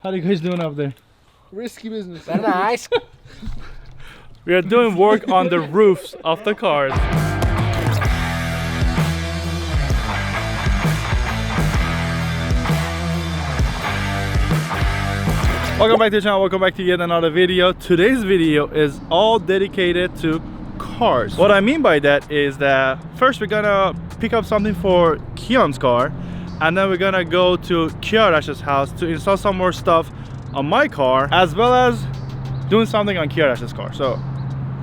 How are you guys doing up there? Risky business. Very nice. We are doing work on the roofs of the cars. Welcome back to the channel, welcome back to yet another video. Today's video is all dedicated to cars. What I mean by that is that first we're gonna pick up something for Keon's car, and then we're gonna go to Kiarash's house to install some more stuff on my car, as well as doing something on Kiarash's car. So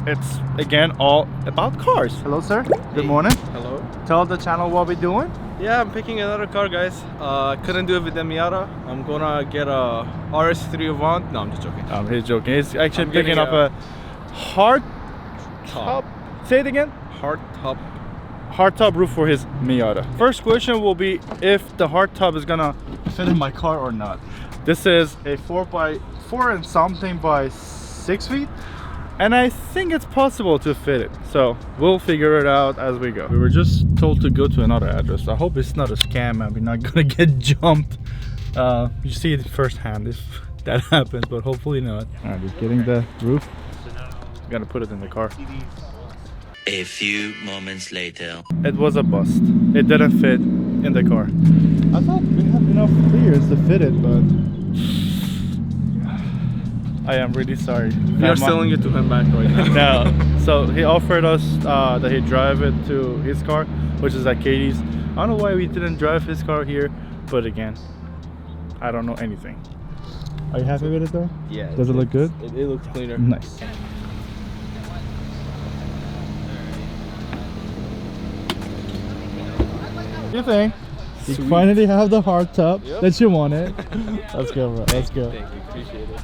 it's again all about cars. Hello sir, good morning. Hello. Tell the channel what we're doing. Yeah, I'm picking another car, guys. Couldn't do it with the Miata. I'm gonna get a RS3 Avant. No, I'm just joking. He's joking. He's actually I'm picking getting up a hard top. Say it again. Hardtop. Hardtop roof for his Miata. First question will be if the hardtop is gonna fit in my car or not. This is a 4x4 and something by 6 feet, and I think it's possible to fit it. So we'll figure it out as we go. We were just told to go to another address. I hope it's not a scam and we're not gonna get jumped. You see it firsthand if that happens, but hopefully not. All right, just getting the roof. I'm gonna put it in the car. A few moments later. It was a bust. It didn't fit in the car. I thought we had enough clearance to fit it, but I am really sorry. We are selling it to him back right now. No. So he offered us that he drive it to his car, which is at Katie's. I don't know why we didn't drive his car here, but again, I don't know anything. Are you happy with it though? Yeah. Does it look good? It looks cleaner. Nice. You think? You Sweet. finally have the hardtop Yep. that you wanted. Let's go, bro. Let's go. Thank you. Appreciate it.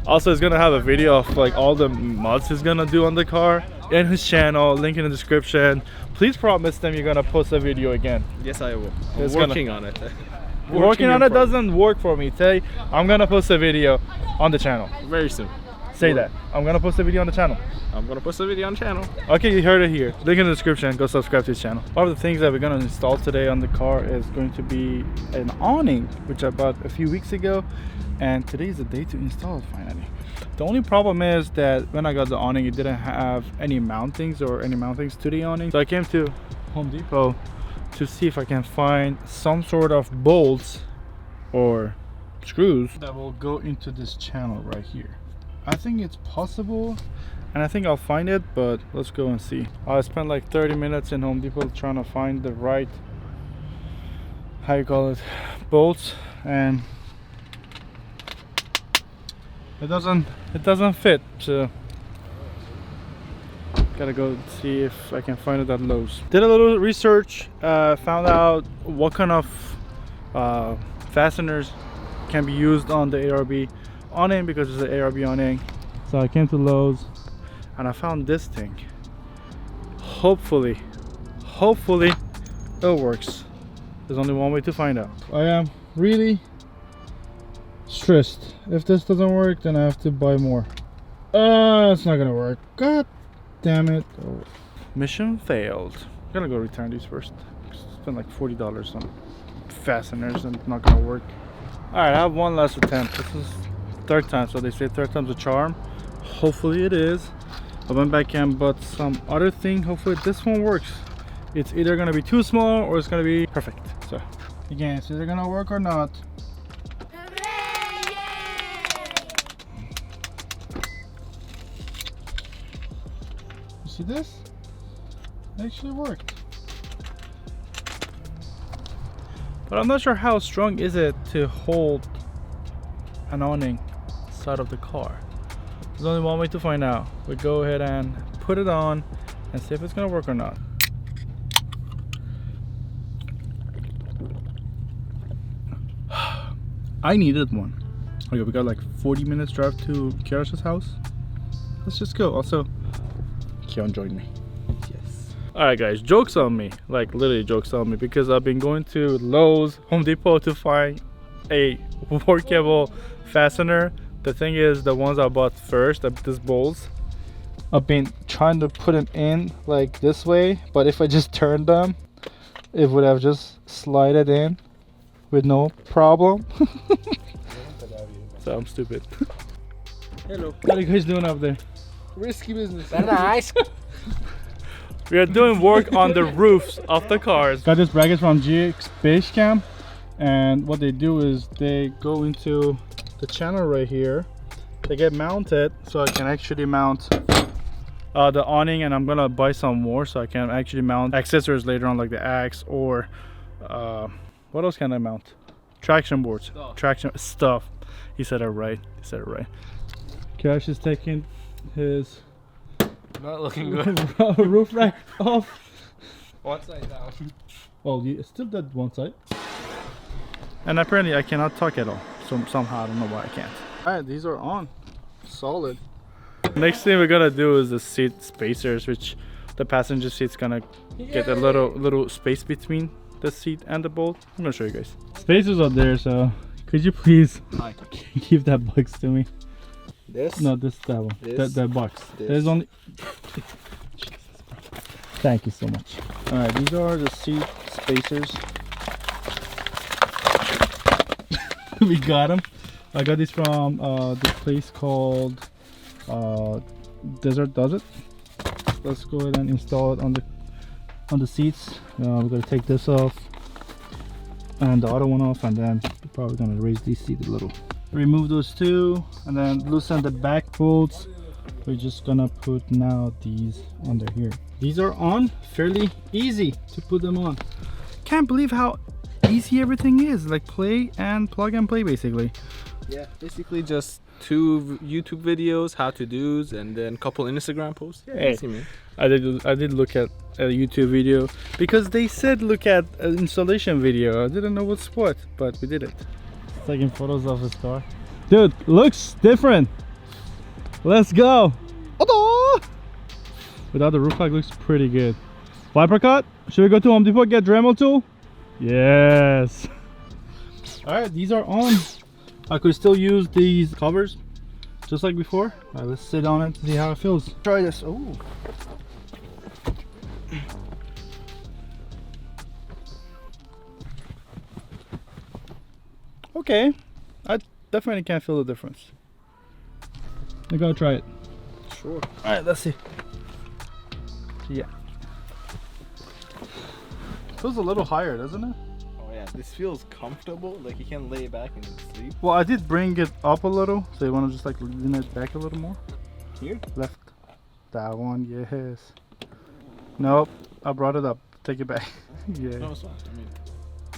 Also, he's gonna have a video of like all the mods he's gonna do on the car in his channel. Link in the description. Please promise them you're gonna post a video again. Yes, I will. I'm It's working on it. Working on in it doesn't work for me. Say, I'm gonna post a video on the channel. very soon. Say that. I'm gonna post a video on the channel. I'm gonna post a video on channel. Okay, you heard it here. Link in the description. Go subscribe to his channel. One of the things that we're gonna install today on the car is going to be an awning, which I bought a few weeks ago, and today is the day to install it finally. The only problem is that when I got the awning, it didn't have any mountings to the awning. So I came to Home Depot to see if I can find some sort of bolts or screws that will go into this channel right here. I think it's possible, and I think I'll find it, but let's go and see. I spent like 30 minutes in Home Depot trying to find the right, how you call it, bolts, and it doesn't fit. So gotta go see if I can find it at Lowe's. Did a little research, found out what kind of fasteners can be used on the ARB awning, because it's an ARB awning. So I came to Lowe's and I found this thing. Hopefully it works. There's only one way to find out. I am really stressed. If this doesn't work, then I have to buy more. It's not gonna work. God damn it. Oh. Mission failed. I'm gonna go return these first. Spent like $40 on fasteners and it's not gonna work. Alright, I have one last attempt. This is third time, so they say third time's a charm. Hopefully it is. I went back and bought some other thing. Hopefully this one works. It's either gonna be too small or it's gonna be perfect. So again, it's either gonna work or not. You see this? It actually worked. But I'm not sure how strong is it to hold an awning side of the car. There's only one way to find out. We go ahead and put it on and see if it's gonna work or not. I needed one. Okay, we got like 40 minutes drive to Kiarash's house. Let's just go. Also, Keon joined me. Yes. Alright guys, joke's on me. Like literally joke's on me, because I've been going to Lowe's, Home Depot to find a workable fastener. The thing is, the ones I bought first, these bolts, I've been trying to put them in like this way, but if I just turned them, it would have just slided in with no problem. so I'm stupid. Hello. What are you guys doing up there? Risky business. Very nice. We are doing work on the roofs of the cars. Got this bracket from GX Base Cam, and what they do is they go into the channel right here. They get mounted, so I can actually mount the awning, and I'm gonna buy some more so I can actually mount accessories later on, like the axe or what else can I mount? Traction boards, traction stuff. He said it right. He said it right. Cash is taking his Not looking good. roof rack off. One side down. Well, you still did one side. And apparently I cannot talk at all. So somehow I don't know why I can't. Alright, these are on. Solid. Next thing we're gonna do is the seat spacers, which the passenger seat's gonna get a little space between the seat and the bolt. I'm gonna show you guys. Spacers are there, so could you please give that box to me? This? No, that one. This? That box. This. There's only. Thank you so much. All right, these are the seat spacers. We got them. I got these from this place called Desert Does It. Let's go ahead and install it on the seats. We're gonna take this off and the other one off, and then we're probably gonna raise these seats a little. Remove those two and then loosen the back bolts. We're just gonna put now these under here. These are on, fairly easy to put them on. Can't believe how easy everything is, like play and plug and play basically. Yeah, basically just 2 YouTube videos, how to do's, and then a couple Instagram posts. Yeah, Hey. easy, man. I did look at a YouTube video because they said look at an installation video. I didn't know what's what, but we did it. Taking photos of his car. Dude, looks different. Let's go. Without the roof rack, looks pretty good. Viper cut. Should we go to Home Depot get Dremel tool? Yes. All right, these are on. I could still use these covers just like before. All right, let's sit on it to see how it feels. Try this. Oh. Okay, I definitely can't feel the difference. I gotta try it. Sure. All right, let's see. Yeah, feels a little higher, doesn't it? Oh yeah, this feels comfortable. Like you can lay back and sleep. Well, I did bring it up a little, so you want to just like lean it back a little more. Here? Left. That one, yes. Nope, I brought it up. Take it back. Yeah. No, it's fine. I mean,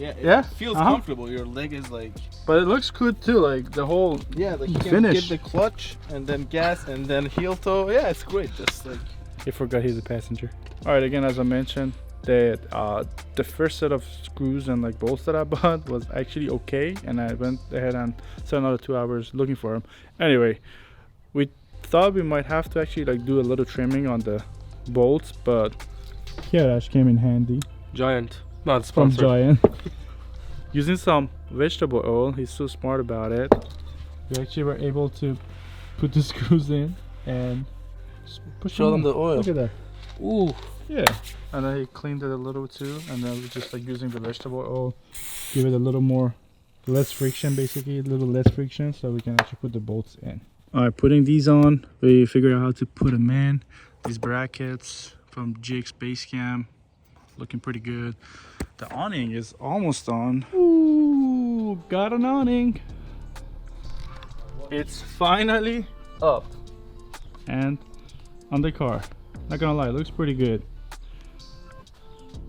yeah, Yeah? it feels Uh-huh. comfortable. Your leg is like, But it looks good too, like the whole yeah, like you can finish. get the clutch and then gas and then heel toe. Yeah, it's great. Just like I forgot he's a passenger. All right, again, as I mentioned, that the first set of screws and like bolts that I bought was actually okay, and I went ahead and spent another 2 hours looking for them. Anyway, we thought we might have to actually like do a little trimming on the bolts, but Kirash came in handy Giant. Not from sponsored. Giant. Using some vegetable oil, he's so smart about it. We actually were able to put the screws in and just push Show them in. the oil. Look at that. Ooh. Yeah, and then he cleaned it a little too, and then we just like using the vegetable oil, give it a little more, less friction, basically a little less friction, so we can actually put the bolts in. All right, putting these on, we figured out how to put them in. These brackets from GX Base Cam, looking pretty good. The awning is almost on. Ooh, got an awning. It's finally up and on the car. Not gonna lie, it looks pretty good.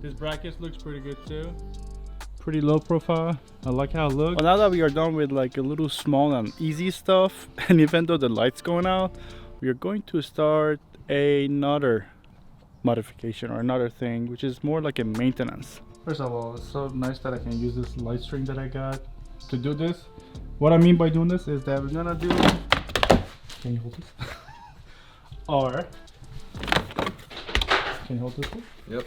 This bracket looks pretty good too. Pretty low profile. I like how it looks. Well, now that we are done with like a little small and easy stuff, and even though the light's going out, we are going to start another modification or another thing, which is more like a maintenance. First of all, it's so nice that I can use this light string that I got to do this. What I mean by doing this is that we're gonna do. Can you hold this? Or can you hold this one? Yep.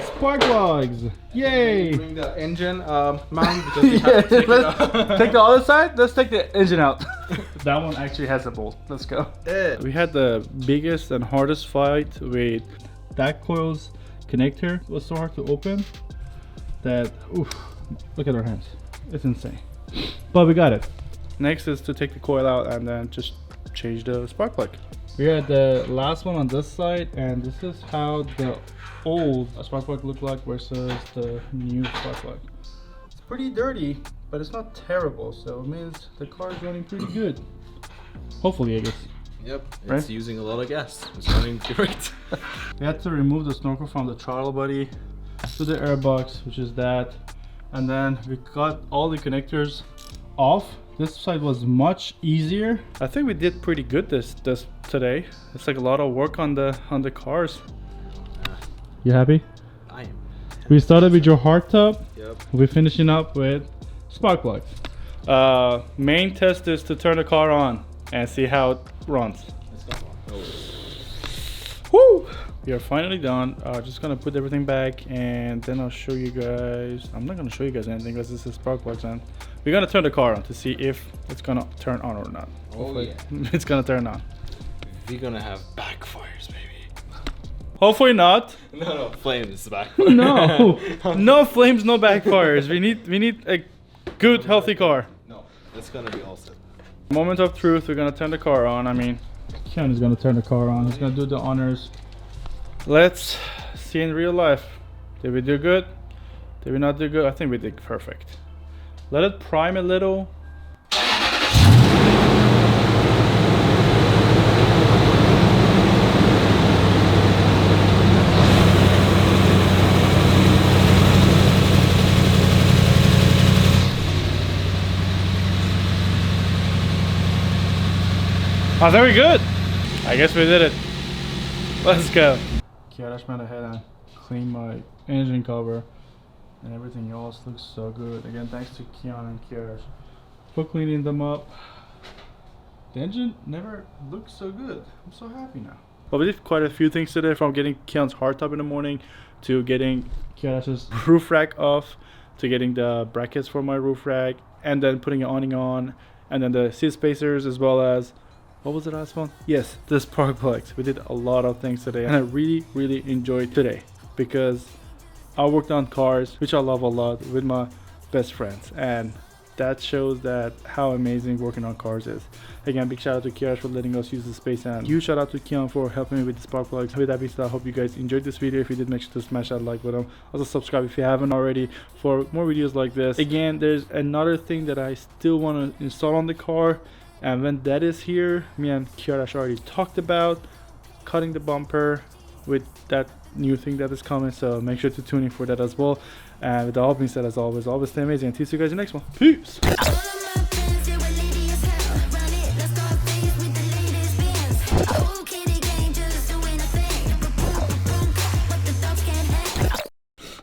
Spark plugs! Yay! bring the engine mount because you have to take it out. Take the other side. Let's take the engine out. That one actually has a bolt. Let's go. Yeah. We had the biggest and hardest fight with that coil's connector. It was so hard to open that, oof, look at our hands. It's insane. But we got it. Next is to take the coil out and then just change the spark plug. We're at the last one on this side, and this is how the old spark plug looked like versus the new spark plug. It's pretty dirty, but it's not terrible, so it means the car is running pretty good. Hopefully, I guess. Yep, it's Right? using a lot of gas. It's running great. We had to remove the snorkel from the throttle body to the air box, which is that, and then we got all the connectors off. This side was much easier. I think we did pretty good this today. It's like a lot of work on the cars. You happy? I am. We started with your hardtop. Yep. We're finishing up with spark plugs. Main test is to turn the car on and see how it runs. Let's go. Oh. Woo! We are finally done. Just gonna put everything back, and then I'll show you guys. I'm not gonna show you guys anything because this is spark plugs, and we're gonna turn the car on to see if it's gonna turn on or not. Oh Hopefully yeah. it's gonna turn on. We're gonna have backfires, baby. Hopefully not. No, flames back. No, no flames, no backfires. We need a good, healthy car. No, it's gonna be all set. Moment of truth. We're gonna turn the car on. I mean, Keon is gonna turn the car on. He's gonna do the honors. Let's see in real life. Did we do good? Did we not do good? I think we did perfect. Let it prime a little. Oh, very good. I guess we did it. Let's go. Okay, I just went ahead and cleaned my engine cover, and everything else looks so good. Again, thanks to Keon and Kiarash for cleaning them up. The engine never looked so good. I'm so happy now. But we did quite a few things today, from getting Keon's hardtop in the morning to getting Kiarash's roof rack off, to getting the brackets for my roof rack, and then putting an awning on, and then the seat spacers, as well as, what was the last one? Yes, the spark plugs. We did a lot of things today, and I really enjoyed today because I worked on cars, which I love a lot, with my best friends, and that shows that how amazing working on cars is. Again, big shout out to Kiarash for letting us use the space, and huge shout out to Keon for helping me with the spark plugs. With that being said, I hope you guys enjoyed this video. If you did, make sure to smash that like button. Also subscribe if you haven't already for more videos like this. Again, there's another thing that I still want to install on the car, and when that is here, me and Kiarash already talked about cutting the bumper with that new thing that is coming, so make sure to tune in for that as well. And with all being said, as always stay amazing, and see you guys in the next one. Peace.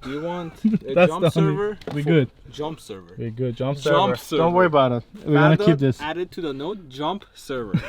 Do you want a That's jump the only- server? We good. Jump server. We good. Jump Jump server. server. Don't worry about it. We're gonna keep this. Added to the note, jump server.